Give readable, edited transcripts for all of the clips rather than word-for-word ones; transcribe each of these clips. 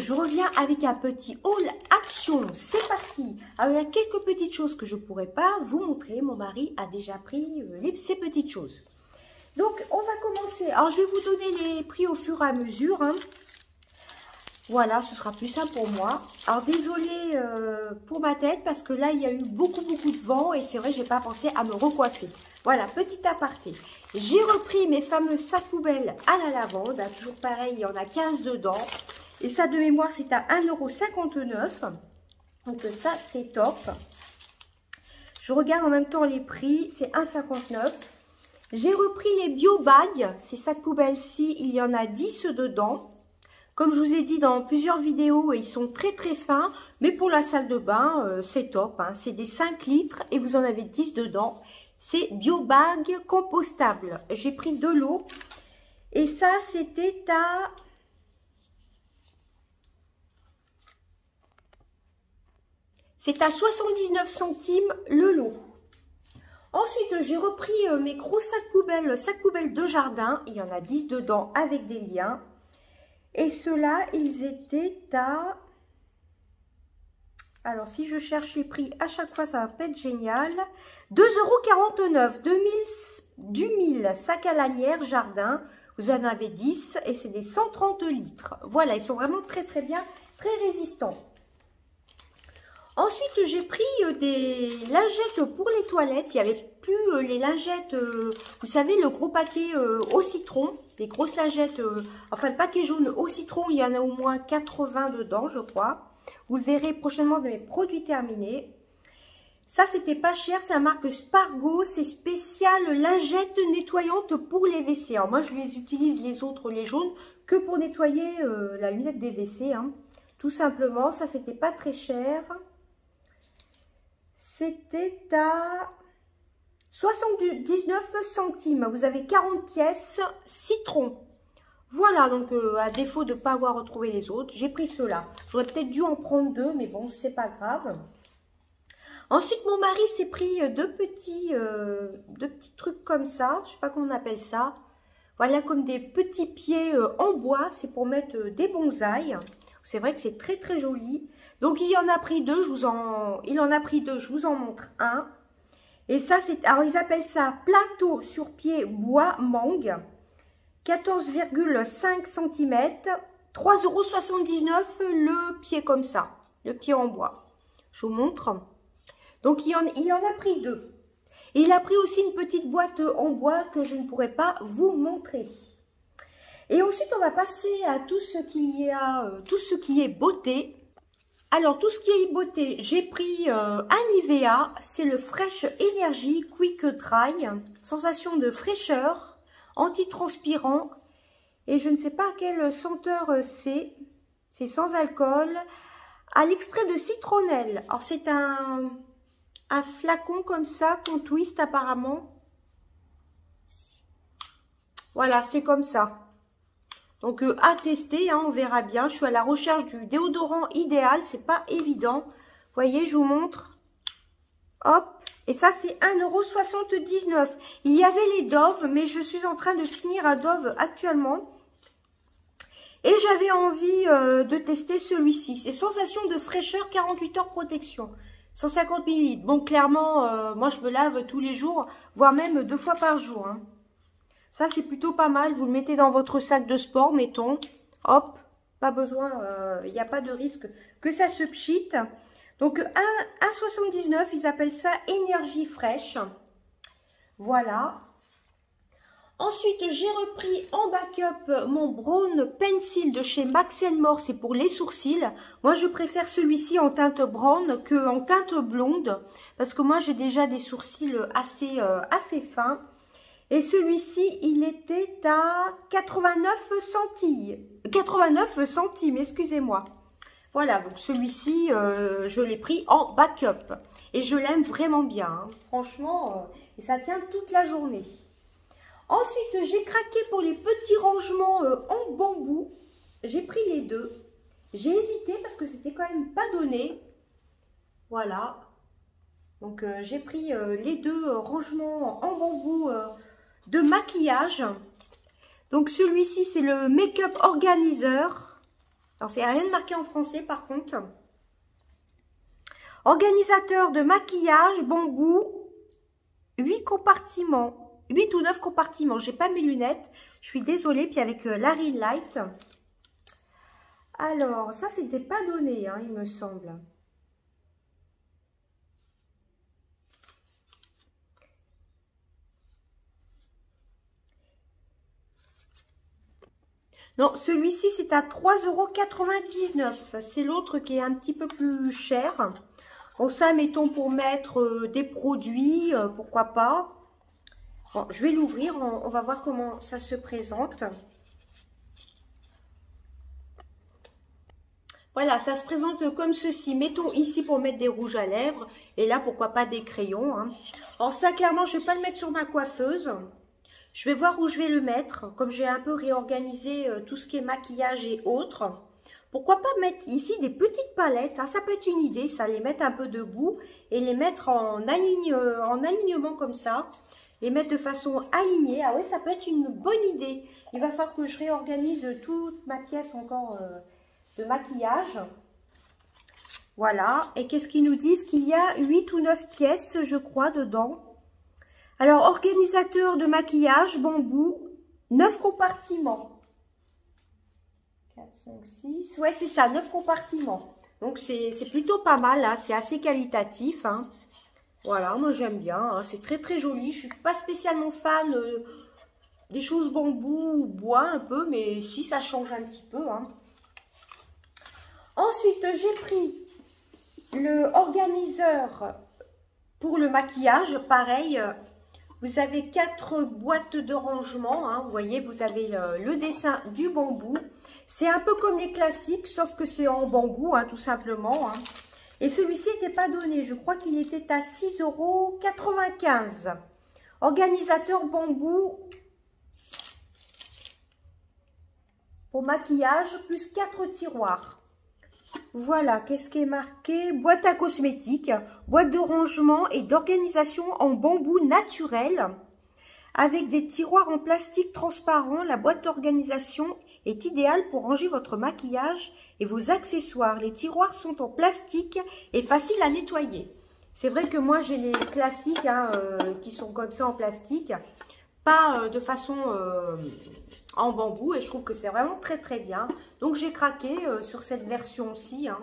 je reviens avec un petit haul action. C'est parti. Alors, il y a quelques petites choses que je ne pourrais pas vous montrer. Mon mari a déjà pris ces petites choses. Donc, on va commencer. Alors, je vais vous donner les prix au fur et à mesure. Hein. Voilà, ce sera plus simple pour moi. Alors, désolée pour ma tête parce que là, il y a eu beaucoup de vent et c'est vrai, j'ai pas pensé à me recoiffer. Voilà, petit aparté. J'ai repris mes fameux sacs poubelles à la lavande. Toujours pareil, il y en a 15 dedans. Et ça, de mémoire, c'est à 1,59 €. Donc, ça, c'est top. Je regarde en même temps les prix. C'est 1,59 €. J'ai repris les bio-bags. Ces sacs poubelles-ci, il y en a 10 dedans. Comme je vous ai dit dans plusieurs vidéos, ils sont très fins. Mais pour la salle de bain, c'est top. Hein. C'est des 5 litres et vous en avez 10 dedans. C'est bio-bag compostable. J'ai pris de l'eau. Et ça, c'était à... C'est à 79 centimes le lot. Ensuite, j'ai repris mes gros sacs poubelles de jardin. Il y en a 10 dedans avec des liens. Et ceux-là, ils étaient à... Alors, si je cherche les prix, à chaque fois, ça va pas être génial. 2,49 €. 2000 sacs à lanière jardin. Vous en avez 10 et c'est des 130 litres. Voilà, ils sont vraiment très bien, très résistants. Ensuite, j'ai pris des lingettes pour les toilettes. Il n'y avait plus les lingettes, vous savez, le gros paquet au citron. Les grosses lingettes, enfin le paquet jaune au citron, il y en a au moins 80 dedans, je crois. Vous le verrez prochainement dans mes produits terminés. Ça, c'était pas cher, c'est la marque Spargo. C'est spécial lingettes nettoyantes pour les WC. Alors moi, je les utilise les autres, les jaunes, que pour nettoyer la lunette des WC. Hein. Tout simplement, ça, c'était pas très cher. C'était à 79 centimes. Vous avez 40 pièces citron. Voilà, donc à défaut de ne pas avoir retrouvé les autres, j'ai pris ceux-là. J'aurais peut-être dû en prendre 2, mais bon, c'est pas grave. Ensuite, mon mari s'est pris deux petits trucs comme ça. Je sais pas comment on appelle ça. Voilà, comme des petits pieds en bois. C'est pour mettre des bonsaïs. C'est vrai que c'est très joli. Donc, il en a pris deux. Je vous en montre un. Et ça, c'est... Alors, ils appellent ça plateau sur pied bois mangue. 14,5 cm. 3,79 € le pied comme ça. Le pied en bois. Je vous montre. Donc, il en a pris deux. Et il a pris aussi une petite boîte en bois que je ne pourrais pas vous montrer. Et ensuite, on va passer à tout ce qui est beauté. Alors, tout ce qui est beauté, j'ai pris un Nivea. C'est le Fresh Energy Quick Dry. Sensation de fraîcheur, antitranspirant. Et je ne sais pas quelle senteur c'est. C'est sans alcool. À l'extrait de citronnelle. Alors, c'est un flacon comme ça qu'on twist apparemment. Voilà, c'est comme ça. Donc, à tester, hein, on verra bien. Je suis à la recherche du déodorant idéal. C'est pas évident. Vous voyez, je vous montre. Hop. Et ça, c'est 1,79 €. Il y avait les Dove, mais je suis en train de finir à Dove actuellement. Et j'avais envie de tester celui-ci. C'est sensation de fraîcheur, 48 heures protection. 150 ml. Bon, clairement, moi, je me lave tous les jours, voire même 2 fois par jour. Hein. Ça, c'est plutôt pas mal. Vous le mettez dans votre sac de sport, mettons. Hop, pas besoin, il n'y a pas de risque que ça se pchite. Donc, 1,79 €, ils appellent ça énergie fraîche. Voilà. Ensuite, j'ai repris en backup mon Brown Pencil de chez Max & More. C'est pour les sourcils. Moi, je préfère celui-ci en teinte brown qu'en teinte blonde. Parce que moi, j'ai déjà des sourcils assez fins. Et celui-ci, il était à 89 centimes, excusez-moi. Voilà, donc celui-ci, je l'ai pris en backup. Et je l'aime vraiment bien, hein. Franchement, et ça tient toute la journée. Ensuite, j'ai craqué pour les petits rangements en bambou. J'ai pris les deux. J'ai hésité parce que c'était quand même pas donné. Voilà. Donc, j'ai pris les deux rangements en bambou de maquillage. Donc celui-ci, c'est le Make-up Organizer. Alors, c'est rien de marqué en français, par contre. Organisateur de maquillage, bambou, 8 compartiments. 8 ou 9 compartiments. J'ai pas mes lunettes. Je suis désolée. Puis avec la ring light. Alors, ça, c'était pas donné, hein, il me semble. Non, celui-ci, c'est à 3,99 €. C'est l'autre qui est un petit peu plus cher. Bon, ça, mettons pour mettre des produits, pourquoi pas. Bon, je vais l'ouvrir, on va voir comment ça se présente. Voilà, ça se présente comme ceci. Mettons ici pour mettre des rouges à lèvres. Et là, pourquoi pas des crayons. Hein. Alors ça, clairement, je ne vais pas le mettre sur ma coiffeuse. Je vais voir où je vais le mettre. Comme j'ai un peu réorganisé tout ce qui est maquillage et autres. Pourquoi pas mettre ici des petites palettes. Hein, ça peut être une idée, ça. Les mettre un peu debout et les mettre en alignement comme ça. Les mettre de façon alignée. Ah ouais, ça peut être une bonne idée. Il va falloir que je réorganise toute ma pièce encore... de maquillage. Voilà. Et qu'est-ce qu'ils nous disent? Qu'il y a 8 ou 9 pièces, je crois, dedans. Alors, organisateur de maquillage, bambou, 9 compartiments. 4, 5, 6. Ouais, c'est ça, 9 compartiments. Donc, c'est plutôt pas mal, hein. C'est assez qualitatif. Hein. Voilà, moi, j'aime bien. Hein. C'est très, très joli. Je suis pas spécialement fan des choses bambou ou bois un peu, mais si, ça change un petit peu, hein. Ensuite, j'ai pris le organiseur pour le maquillage. Pareil, vous avez 4 boîtes de rangement. Hein, vous voyez, vous avez le dessin du bambou. C'est un peu comme les classiques, sauf que c'est en bambou, hein, tout simplement. Hein. Et celui-ci n'était pas donné. Je crois qu'il était à 6,95 €. Organisateur bambou pour maquillage, plus 4 tiroirs. Voilà, qu'est-ce qui est marqué? Boîte à cosmétiques, boîte de rangement et d'organisation en bambou naturel. Avec des tiroirs en plastique transparent, la boîte d'organisation est idéale pour ranger votre maquillage et vos accessoires. Les tiroirs sont en plastique et faciles à nettoyer. C'est vrai que moi, j'ai les classiques hein, qui sont comme ça en plastique, pas de façon... en bambou et je trouve que c'est vraiment très très bien. Donc j'ai craqué sur cette version-ci. Hein.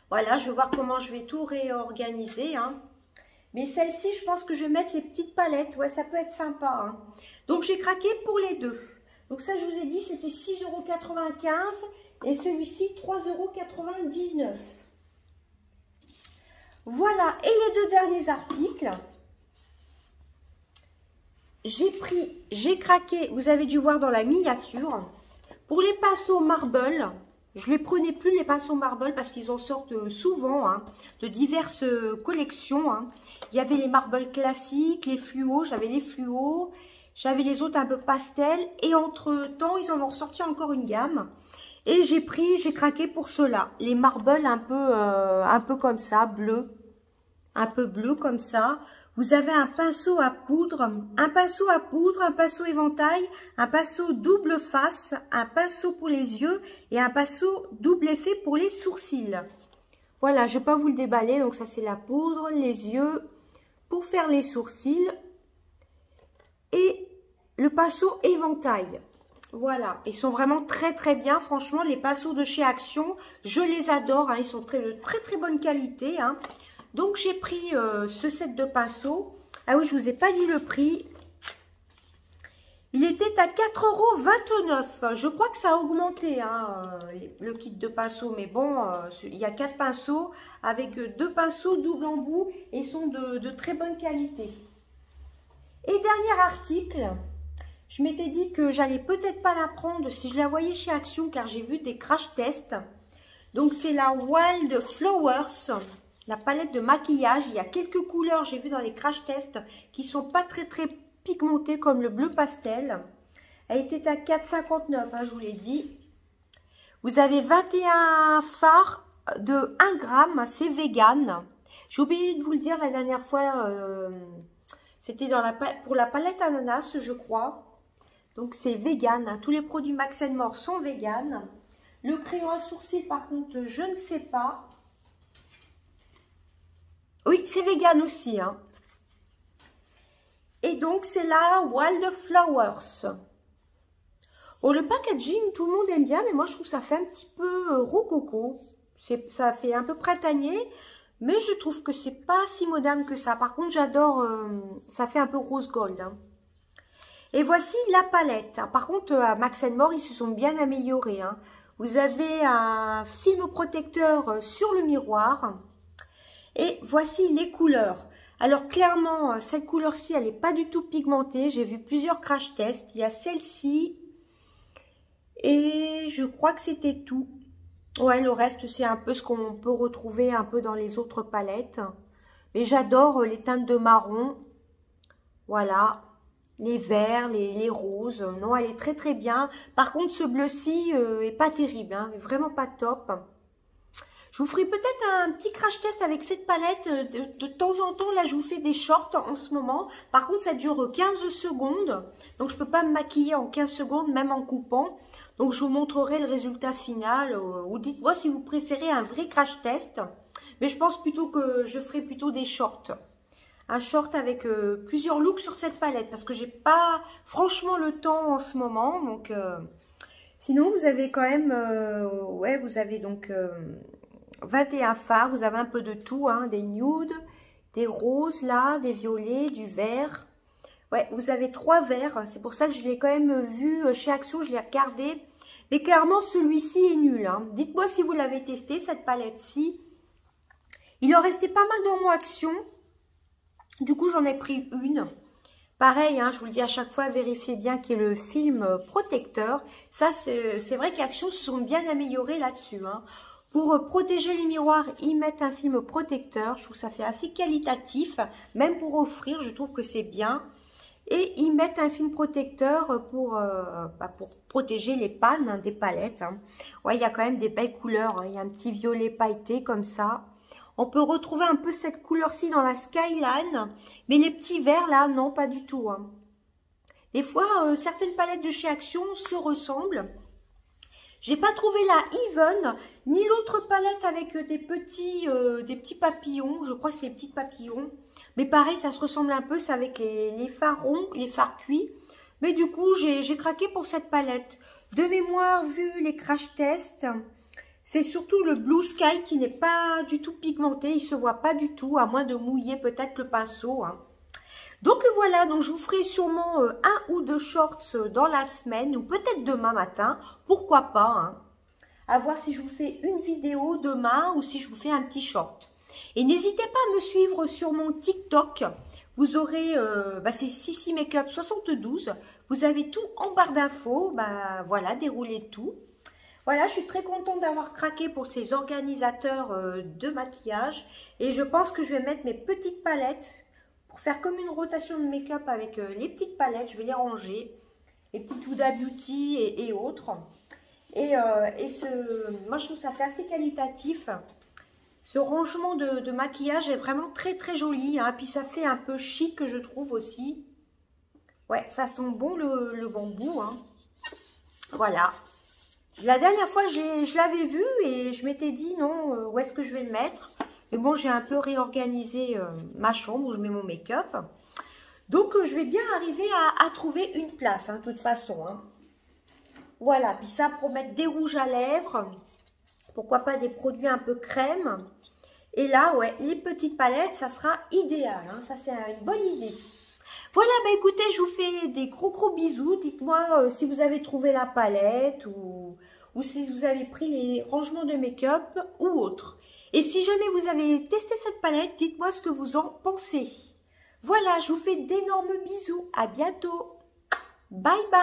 Voilà, je vais voir comment je vais tout réorganiser. Hein. Mais celle-ci, je pense que je vais mettre les petites palettes. Ouais, ça peut être sympa. Hein. Donc j'ai craqué pour les deux. Donc ça, je vous ai dit, c'était 6,95 € et celui-ci, 3,99 €. Voilà, et les deux derniers articles. J'ai craqué, vous avez dû voir dans la miniature, pour les pinceaux marble. Je ne les prenais plus les pinceaux marble parce qu'ils en sortent souvent, hein, de diverses collections. Hein. Il y avait les marble classiques, les fluos, j'avais les fluos, j'avais les autres un peu pastel. Et entre temps, ils en ont ressorti encore une gamme. Et j'ai craqué pour ceux-là, les marble un peu comme ça, bleu. Un peu bleu comme ça. Vous avez un pinceau à poudre, un pinceau éventail, un pinceau double face, un pinceau pour les yeux et un pinceau double effet pour les sourcils. Voilà, je ne vais pas vous le déballer. Donc ça, c'est la poudre, les yeux pour faire les sourcils et le pinceau éventail. Voilà, ils sont vraiment très très bien. Franchement, les pinceaux de chez Action, je les adore. Hein, ils sont de très très bonne qualité. Hein. Donc, j'ai pris ce set de pinceaux. Ah oui, je ne vous ai pas dit le prix. Il était à 4,29 €. Je crois que ça a augmenté, hein, le kit de pinceaux. Mais bon, il y a 4 pinceaux avec 2 pinceaux double embout et ils sont de très bonne qualité. Et dernier article, je m'étais dit que j'allais peut-être pas la prendre si je la voyais chez Action car j'ai vu des crash tests. Donc, c'est la Wild Flowers. La palette de maquillage, il y a quelques couleurs, j'ai vu dans les crash tests, qui sont pas très très pigmentées comme le bleu pastel. Elle était à 4,59 €, hein, je vous l'ai dit. Vous avez 21 fards de 1 gramme, c'est vegan. J'ai oublié de vous le dire la dernière fois, c'était pour la palette ananas, je crois. Donc c'est vegan, hein. Tous les produits Max & More sont vegan. Le crayon à sourcils, par contre, je ne sais pas. Oui, c'est vegan aussi, hein. Et donc, c'est la Wildflowers. Bon, le packaging, tout le monde aime bien, mais moi, je trouve que ça fait un petit peu rococo. Ça fait un peu printanier, mais je trouve que c'est pas si moderne que ça. Par contre, j'adore, ça fait un peu rose gold, hein. Et voici la palette. Par contre, à Max & More, ils se sont bien améliorés, hein. Vous avez un film protecteur sur le miroir. Et voici les couleurs. Alors clairement, cette couleur-ci, elle n'est pas du tout pigmentée. J'ai vu plusieurs crash tests. Il y a celle-ci. Et je crois que c'était tout. Ouais, le reste, c'est un peu ce qu'on peut retrouver un peu dans les autres palettes. Mais j'adore les teintes de marron. Voilà. Les verts, les roses. Non, elle est très très bien. Par contre, ce bleu-ci est pas terrible. Hein, vraiment pas top. Je vous ferai peut-être un petit crash test avec cette palette de temps en temps. Là, je vous fais des shorts en ce moment. Par contre, ça dure 15 secondes. Donc, je ne peux pas me maquiller en 15 secondes, même en coupant. Donc, je vous montrerai le résultat final. Ou dites-moi si vous préférez un vrai crash test. Mais je pense plutôt que je ferai plutôt des shorts. Un short avec plusieurs looks sur cette palette. Parce que j'ai pas franchement le temps en ce moment. Donc, sinon, vous avez quand même... ouais, vous avez donc... 21 fards, vous avez un peu de tout, hein, des nudes, des roses là, des violets, du vert. Ouais, vous avez 3 verts, c'est pour ça que je l'ai quand même vu chez Action, je l'ai regardé. Mais clairement, celui-ci est nul, hein. Dites-moi si vous l'avez testé, cette palette-ci. Il en restait pas mal dans mon Action. Du coup, j'en ai pris une. Pareil, hein, je vous le dis à chaque fois, vérifiez bien qu'il y ait le film protecteur. Ça, c'est vrai qu'Action se sont bien améliorés là-dessus, hein. Pour protéger les miroirs, ils mettent un film protecteur. Je trouve que ça fait assez qualitatif. Même pour offrir, je trouve que c'est bien. Et ils mettent un film protecteur pour protéger les pannes, hein, des palettes, hein. Ouais, il y a quand même des belles couleurs, hein. Il y a un petit violet pailleté comme ça. On peut retrouver un peu cette couleur-ci dans la Skyline. Mais les petits verts là, non, pas du tout, hein. Des fois, certaines palettes de chez Action se ressemblent. J'ai pas trouvé la Even, ni l'autre palette avec des petits papillons. Je crois que c'est les petits papillons. Mais pareil, ça se ressemble un peu. C'est avec les fards ronds, les fards cuits. Mais du coup, j'ai craqué pour cette palette. De mémoire, vu les crash tests, c'est surtout le Blue Sky qui n'est pas du tout pigmenté. Il se voit pas du tout, à moins de mouiller peut-être le pinceau, hein. Donc voilà, donc je vous ferai sûrement 1 ou 2 shorts dans la semaine ou peut-être demain matin, pourquoi pas, hein. À voir si je vous fais une vidéo demain ou si je vous fais un petit short. Et n'hésitez pas à me suivre sur mon TikTok. Vous aurez, c'est Sissi Makeup 72. Vous avez tout en barre d'infos. Voilà, déroulez tout. Voilà, je suis très contente d'avoir craqué pour ces organisateurs de maquillage. Et je pense que je vais mettre mes petites palettes pour faire comme une rotation de make-up avec les petites palettes. Je vais les ranger. Les petites Huda Beauty et autres. Moi, je trouve ça fait assez qualitatif. Ce rangement de maquillage est vraiment très très joli, hein. Puis ça fait un peu chic, je trouve aussi. Ouais, ça sent bon le bambou, hein. Voilà. La dernière fois, je l'avais vu et je m'étais dit non, où est-ce que je vais le mettre? Mais bon, j'ai un peu réorganisé ma chambre où je mets mon make-up. Donc, je vais bien arriver à trouver une place, hein, de toute façon, hein. Voilà, puis ça pour mettre des rouges à lèvres. Pourquoi pas des produits un peu crème. Et là, ouais, les petites palettes, ça sera idéal, hein. Ça, c'est une bonne idée. Voilà, écoutez, je vous fais des gros bisous. Dites-moi si vous avez trouvé la palette ou si vous avez pris les rangements de make-up ou autre. Et si jamais vous avez testé cette palette, dites-moi ce que vous en pensez. Voilà, je vous fais d'énormes bisous. À bientôt. Bye bye.